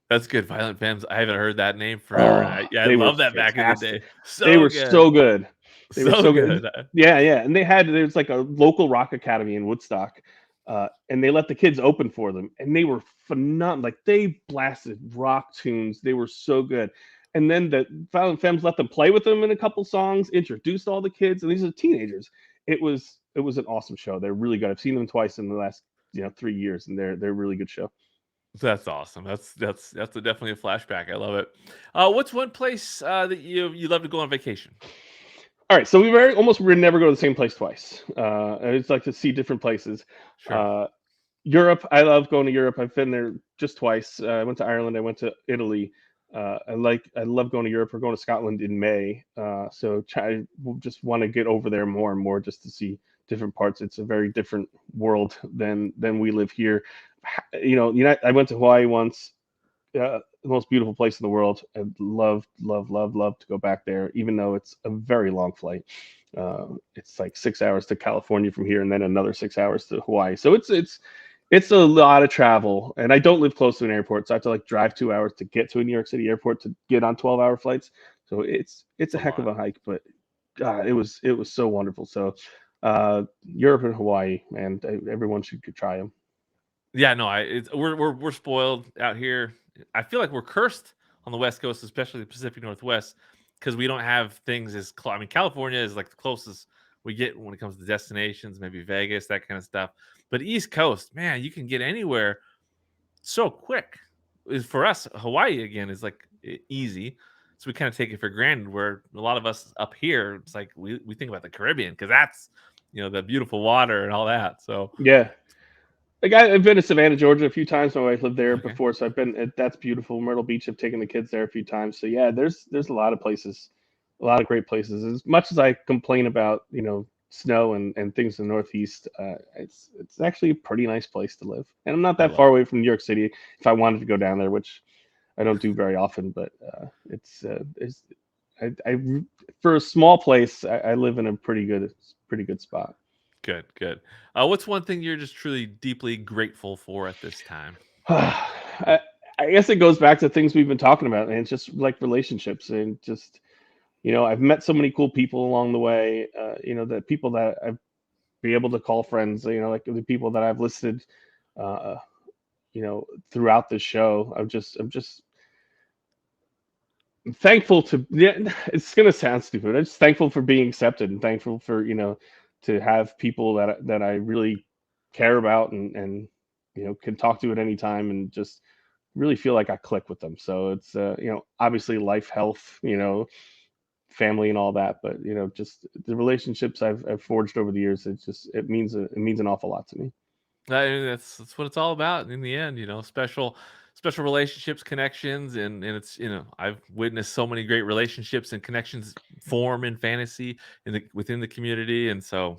That's good. Violent Femmes. I haven't heard that name forever. I love that fantastic. back in the day. They were so good. They were so good. Yeah. And there was like a local rock academy in Woodstock, and they let the kids open for them, and they were phenomenal. Like they blasted rock tunes. They were so good. And then the Violent Femmes let them play with them in a couple songs, introduced all the kids, and these are teenagers. It was an awesome show. They're really good. I've seen them twice in the last 3 years, and they're a really good show. That's awesome. That's definitely a flashback. I love it. What's one place that you love to go on vacation? All right, so we never go to the same place twice. I just like to see different places. Sure. Europe, I love going to Europe. I've been there just twice. I went to Ireland. I went to Italy. I love going to Europe. We're going to Scotland in May. So I just want to get over there more and more just to see different parts. It's a very different world than we live here. I went to Hawaii once. The most beautiful place in the world. I'd love to go back there, even though it's a very long flight. It's like 6 hours to California from here, and then another 6 hours to Hawaii. So it's a lot of travel, and I don't live close to an airport, so I have to like drive 2 hours to get to a New York City airport to get on 12-hour flights. So it's a heck of a hike, but God, it was so wonderful. So Europe and Hawaii, and everyone should try them. Yeah, no, we're spoiled out here. I feel like we're cursed on the West Coast, especially the Pacific Northwest, because we don't have things as close. I mean, California is like the closest we get when it comes to destinations, maybe Vegas, that kind of stuff. But East Coast, man, you can get anywhere so quick. For us, Hawaii again is like easy, so we kind of take it for granted. Where a lot of us up here, it's like we think about the Caribbean because that's the beautiful water and all that. So yeah. Like I've been to Savannah, Georgia a few times. My wife lived there before, so I've been. That's beautiful. Myrtle Beach. I've taken the kids there a few times. So yeah, there's a lot of places, a lot of great places. As much as I complain about snow and things in the Northeast, it's actually a pretty nice place to live. And I'm not that far away from New York City. If I wanted to go down there, which I don't do very often, but for a small place, I live in a pretty good spot. Good. What's one thing you're just truly deeply grateful for at this time? I guess it goes back to things we've been talking about, and it's just like relationships, and just I've met so many cool people along the way. The people that I've been able to call friends. Like the people that I've listed, throughout the show. I'm just thankful to. Yeah, it's gonna sound stupid. I'm just thankful for being accepted, and thankful for to have people that I really care about and can talk to at any time, and just really feel like I click with them. So it's obviously life, health, family and all that, but just the relationships I've forged over the years. It means an awful lot to me. That's what it's all about in the end. Special relationships, connections, and it's I've witnessed so many great relationships and connections form in fantasy within the community, and so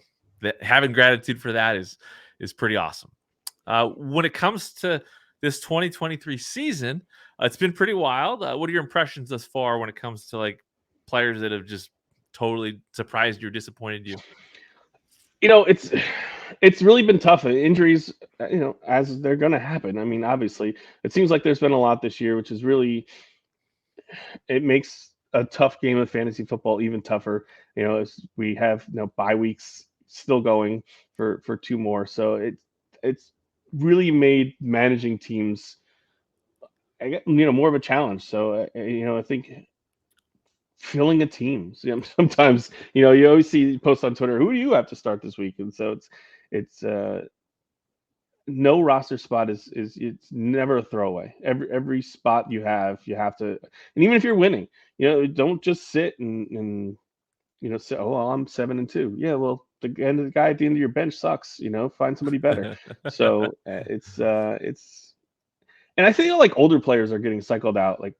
having gratitude for that is pretty awesome. When it comes to this 2023 season, it's been pretty wild. What are your impressions thus far when it comes to like players that have just totally surprised you or disappointed you? It's really been tough. Injuries, as they're going to happen. I mean, obviously, it seems like there's been a lot this year, which is really, it makes a tough game of fantasy football even tougher. As we have bye weeks still going for 2 more, so it's really made managing teams, more of a challenge. So I think filling a team. Sometimes you always see posts on Twitter, who do you have to start this week? And so it's no roster spot is it's never a throwaway. Every spot you have to, and even if you're winning, don't just sit and say, oh well, I'm 7-2. Yeah, well, the guy at the end of your bench sucks. Find somebody better. So it's and I think like older players are getting cycled out like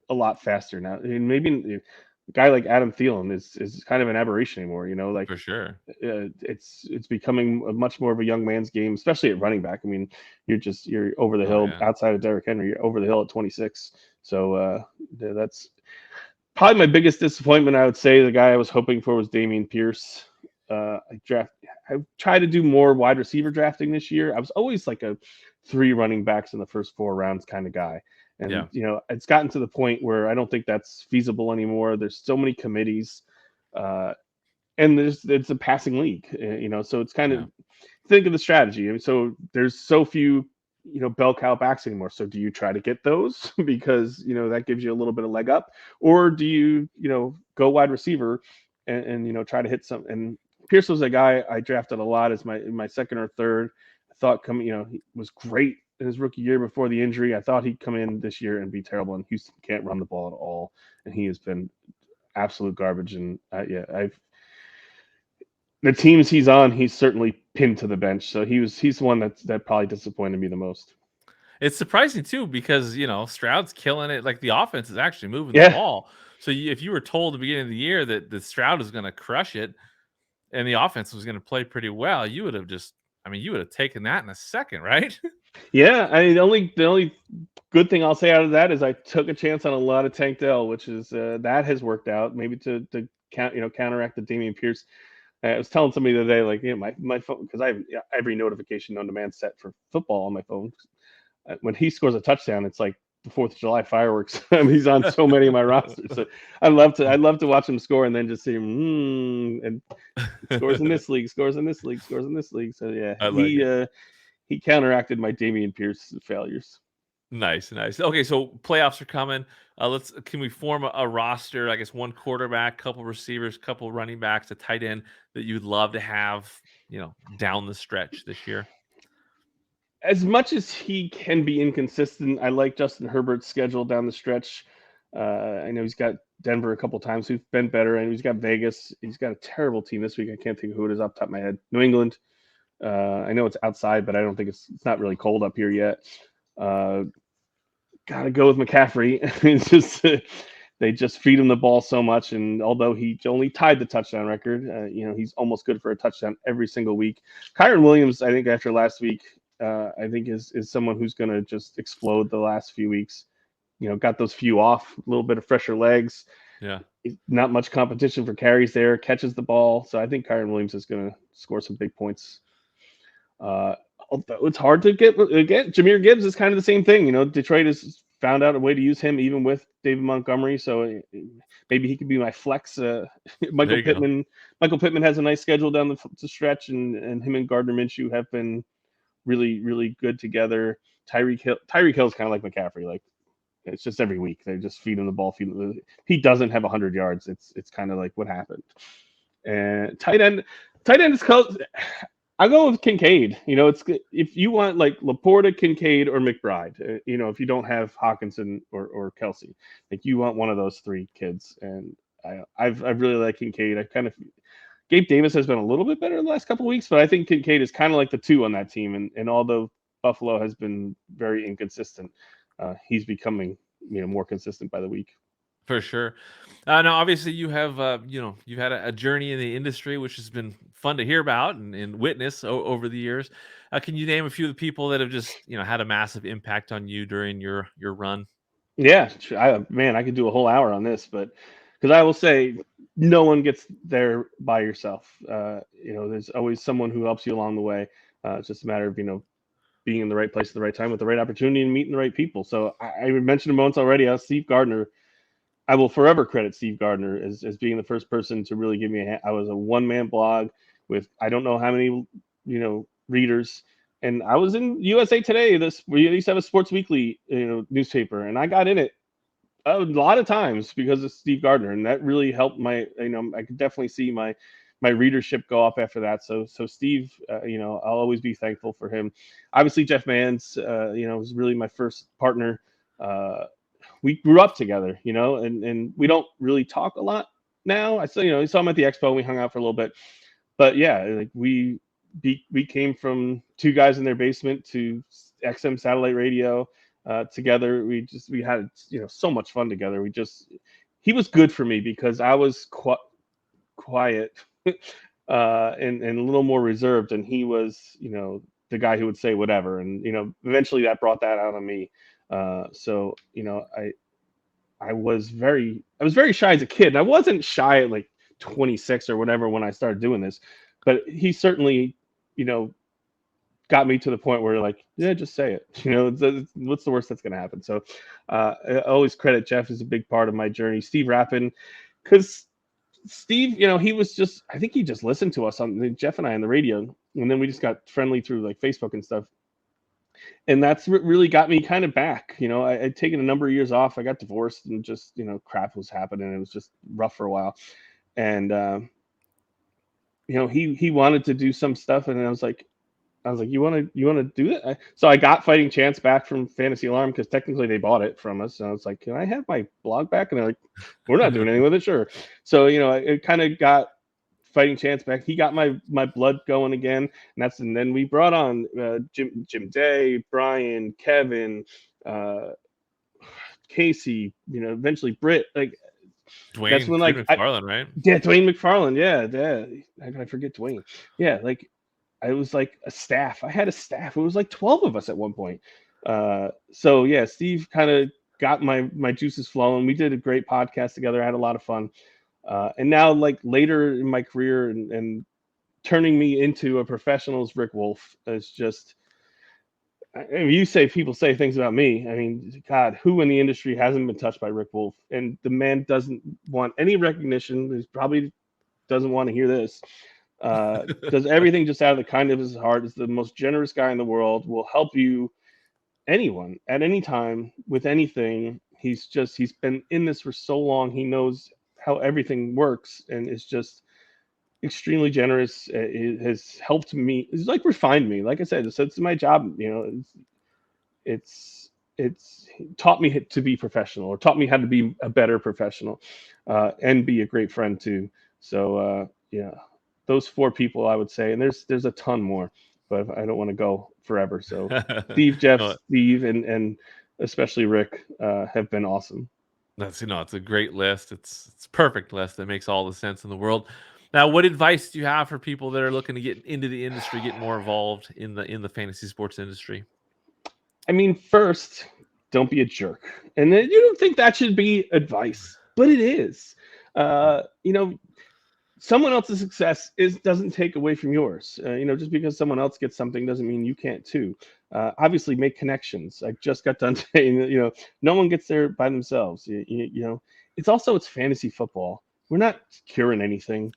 a lot faster now. I mean, maybe a guy like Adam Thielen is kind of an aberration anymore. Like For sure. it's becoming a much more of a young man's game, especially at running back. I mean, you're over the Oh hill yeah. outside of Derrick Henry. You're over the hill at 26. So that's probably my biggest disappointment. I would say the guy I was hoping for was Dameon Pierce. I tried to do more wide receiver drafting this year. I was always like a 3 running backs in the first 4 rounds kind of guy. And Yeah. it's gotten to the point where I don't think that's feasible anymore. There's so many committees, and it's a passing league. So it's kind of think of the strategy. And so there's so few bell cow backs anymore. So do you try to get those because that gives you a little bit of leg up, or do you go wide receiver and try to hit some? And Pierce was a guy I drafted a lot as my second or third. I thought he was great in his rookie year before the injury. I thought he'd come in this year and be terrible, and Houston can't run the ball at all, and he has been absolute garbage. And the teams he's on, he's certainly pinned to the bench. So he's the one that probably disappointed me the most. It's surprising too because Stroud's killing it. Like the offense is actually moving the Yeah. ball. So if you were told at the beginning of the year that the Stroud is going to crush it and the offense was going to play pretty well, you would have taken that in a second, right? Yeah, I mean the only good thing I'll say out of that is I took a chance on a lot of Tank Dell, which is that has worked out. Maybe to counteract the Dameon Pierce. I was telling somebody the other day, like, my phone, because I have every notification on demand set for football on my phone. When he scores a touchdown, it's like the 4th of July fireworks. I mean, he's on so many of my rosters. So I'd love to watch him score and then just see him and scores in this league, scores in this league, scores in this league. So yeah, I like it. He counteracted my Dameon Pierce failures. Nice. Okay, so playoffs are coming. Can we form a roster? I guess 1 quarterback, couple receivers, couple running backs, a tight end that you'd love to have, down the stretch this year. As much as he can be inconsistent, I like Justin Herbert's schedule down the stretch. I know he's got Denver a couple times who've been better, and he's got Vegas. He's got a terrible team this week. I can't think of who it is off the top of my head. New England. I know it's outside, but I don't think it's not really cold up here yet. Gotta go with McCaffrey. It's just they just feed him the ball so much, and although he only tied the touchdown record, he's almost good for a touchdown every single week. Kyren Williams, I think after last week, I think is someone who's going to just explode the last few weeks. Got those few off, a little bit of fresher legs. Yeah. Not much competition for carries there, catches the ball. So I think Kyren Williams is going to score some big points. Although it's hard to get Jahmyr Gibbs is kind of the same thing. Detroit has found out a way to use him even with David Montgomery. So maybe he could be my flex. Michael Pittman has a nice schedule down the stretch, and him and Gardner Minshew have been really, really good together. Tyreek Hill is kind of like McCaffrey. Like it's just every week they just feed him the ball. He doesn't have 100 yards. It's kind of like what happened. And tight end is close. I'll go with Kincaid. It's if you want like Laporta, Kincaid, or McBride. If you don't have Hawkinson or Kelsey, like you want one of those 3 kids. And I really like Kincaid. Gabe Davis has been a little bit better the last couple of weeks, but I think Kincaid is kind of like the 2 on that team. And although Buffalo has been very inconsistent, he's becoming more consistent by the week. For sure. Now, obviously, you have you've had a journey in the industry, which has been fun to hear about and witness over the years. Can you name a few of the people that have just had a massive impact on you during your run? Yeah, I could do a whole hour on this, but because I will say, no one gets there by yourself. There's always someone who helps you along the way. It's just a matter of being in the right place at the right time with the right opportunity and meeting the right people. So I mentioned him once already. Steve Gardner. I will forever credit Steve Gardner as being the first person to really give me a hand. I was a one-man blog with I don't know how many readers, and I was in USA Today. We used to have a Sports Weekly newspaper, and I got in it a lot of times because of Steve Gardner, and that really helped my I could definitely see my readership go up after that. So Steve, I'll always be thankful for him. Obviously Jeff Manns, was really my first partner. We grew up together, and we don't really talk a lot now. I saw him at the expo and we hung out for a little bit, but yeah, like we came from 2 guys in their basement to XM satellite radio together. We had so much fun together. he was good for me because I was quiet and a little more reserved, and he was, the guy who would say whatever, and eventually that brought that out on me. So I was very shy as a kid, and I wasn't shy at like 26 or whatever when I started doing this, but he certainly, got me to the point where like, yeah, just say it. What's the worst that's going to happen? So I always credit Jeff as a big part of my journey. Steve Rappin, because Steve, he was just, I think he just listened to us on Jeff and I on the radio, and then we just got friendly through like Facebook and stuff. And that's what really got me kind of back. I'd taken a number of years off. I got divorced and just, crap was happening. It was just rough for a while. And, he wanted to do some stuff. And I was like, you want to do that? So I got Fighting Chance back from Fantasy Alarm because technically they bought it from us. And I was like, can I have my blog back? And they're like, we're not doing anything with it. Sure. So, it kind of got Fighting Chance back. He got my blood going again. And then we brought on Jim Day, Brian, Kevin, Casey, eventually Britt. Like, Dwayne, that's when like McFarland, right? Yeah, Dwayne McFarland. Yeah. How can I forget Dwayne? Yeah, like I was like a staff. I had a staff. It was like 12 of us at one point. So yeah, Steve kind of got my juices flowing. We did a great podcast together. I had a lot of fun. And now, like later in my career, and turning me into a professional is Rick Wolf. It's just, I mean, people say things about me. I mean, God, who in the industry hasn't been touched by Rick Wolf? And the man doesn't want any recognition. He probably doesn't want to hear this. Does everything just out of the kindness of his heart. Is the most generous guy in the world. Will help you, anyone, at any time, with anything. He's been in this for so long. He knows how everything works, and is just extremely generous. It has helped me. It's like refined me. Like I said, it's my job. It's taught me to be professional, or taught me how to be a better professional, and be a great friend too. So yeah, those 4 people I would say, and there's a ton more, but I don't want to go forever. So Steve, Jeff, Steve, and especially Rick have been awesome. It's a great list. It's a perfect list that makes all the sense in the world. Now, what advice do you have for people that are looking to get into the industry, get more involved in the fantasy sports industry? I mean, first, don't be a jerk. And then you don't think that should be advice, but it is. Someone else's success doesn't take away from yours. Just because someone else gets something doesn't mean you can't too. Obviously, make connections. I just got done saying, no one gets there by themselves. It's fantasy football. We're not curing anything.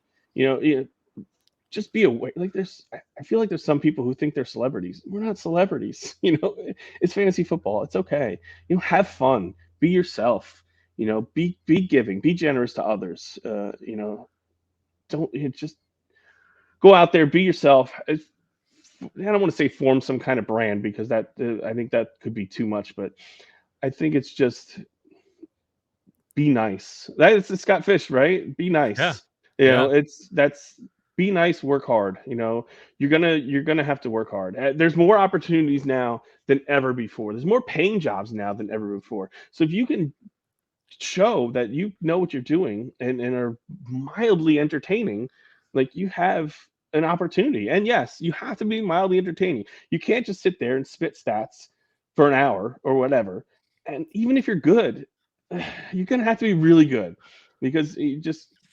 Just be aware. Like I feel like there's some people who think they're celebrities. We're not celebrities. It's fantasy football. It's okay. Have fun. Be yourself. Be giving. Be generous to others. Don't just go out there. Be yourself. I don't want to say form some kind of brand, because that I think that could be too much. But I think it's just be nice. It's Scott Fish, right? Be nice. Yeah. That's be nice, work hard. You're gonna have to work hard. There's more opportunities now than ever before. There's more paying jobs now than ever before. So if you can show that you know what you're doing and are mildly entertaining, like, you have an opportunity. And yes, you have to be mildly entertaining. You can't just sit there and spit stats for an hour or whatever. And even if you're good, you're gonna have to be really good, because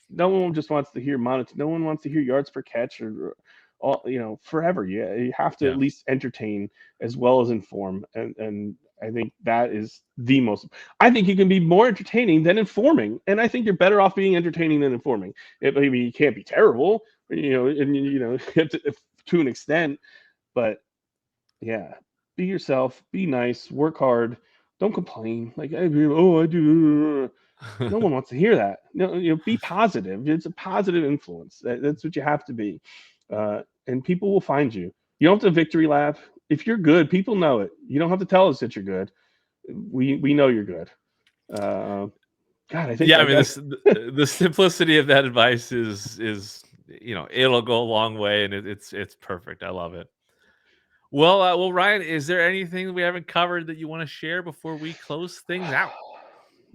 no one just wants to hear no one wants to hear yards per catch or all, forever. Yeah, you have to at least entertain as well as inform, and I think that is the most. I think you can be more entertaining than informing, and I think you're better off being entertaining than informing. Maybe you can't be terrible, to an extent, but yeah, be yourself, be nice, work hard, don't complain. Like, I do. No one wants to hear that. No, be positive. It's a positive influence. That's what you have to be, and people will find you. You don't have to victory lap. If you're good, people know it. You don't have to tell us that you're good. We know you're good. God, I think. Yeah, I mean, the simplicity of that advice is it'll go a long way, and it's perfect. I love it. Well, Ryan, is there anything we haven't covered that you want to share before we close things out?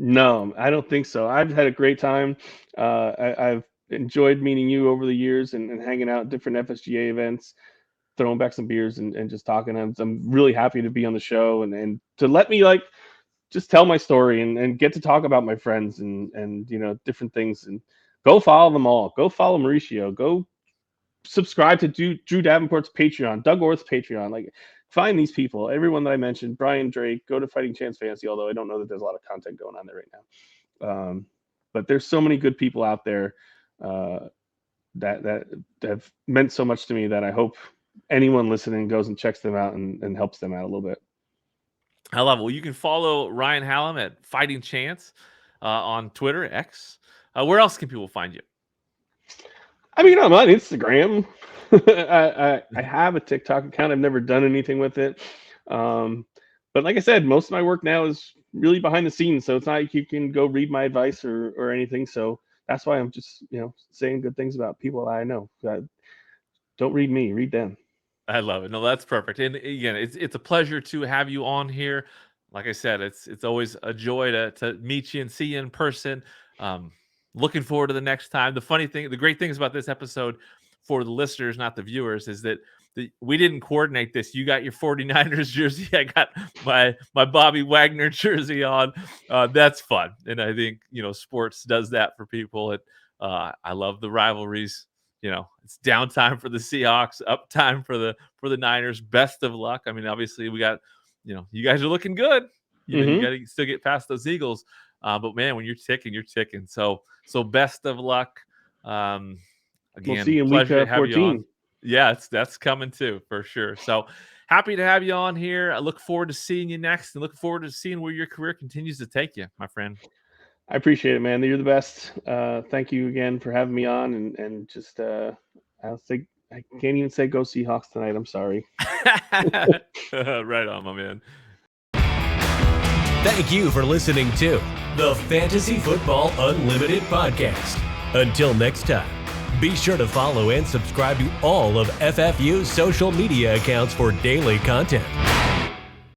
No, I don't think so. I've had a great time. I've enjoyed meeting you over the years and hanging out at different FSGA events, throwing back some beers and just talking. I'm really happy to be on the show and to let me like just tell my story and get to talk about my friends and different things. And go follow them all. Go follow Mauricio. Go subscribe to Drew Davenport's Patreon, Doug Orth's Patreon. Like, find these people. Everyone that I mentioned, Brian Drake. Go to Fighting Chance Fantasy, although I don't know that there's a lot of content going on there right now. But there's so many good people out there that have meant so much to me that I hope anyone listening goes and checks them out and helps them out a little bit. I love it. Well, you can follow Ryan Hallam at Fighting Chance on Twitter, X. Where else can people find you? I mean, I'm on Instagram. I have a TikTok account. I've never done anything with it. But like I said, most of my work now is really behind the scenes. So it's not like you can go read my advice or anything. So that's why I'm just, saying good things about people that I know. Don't read me, read them. I love it. No, that's perfect. And again, it's a pleasure to have you on here. Like I said, it's always a joy to meet you and see you in person. Looking forward to the next time. The great things about this episode for the listeners, not the viewers, is that we didn't coordinate this. You got your 49ers jersey. I got my Bobby Wagner jersey on. That's fun. And I think, sports does that for people. I love the rivalries. It's downtime for the Seahawks, uptime for the Niners. Best of luck. I mean, obviously we got, you guys are looking good. You got to still get past those Eagles. But man, when you're ticking, you're ticking. So best of luck. Again, we'll see you in week 14. Yeah, that's coming too, for sure. So happy to have you on here. I look forward to seeing you next and look forward to seeing where your career continues to take you, my friend. I appreciate it, man. You're the best. Thank you again for having me on and just I can't even say go Seahawks tonight. I'm sorry. Right on, my man. Thank you for listening to the Fantasy Football Unlimited podcast. Until next time, be sure to follow and subscribe to all of FFU's social media accounts for daily content.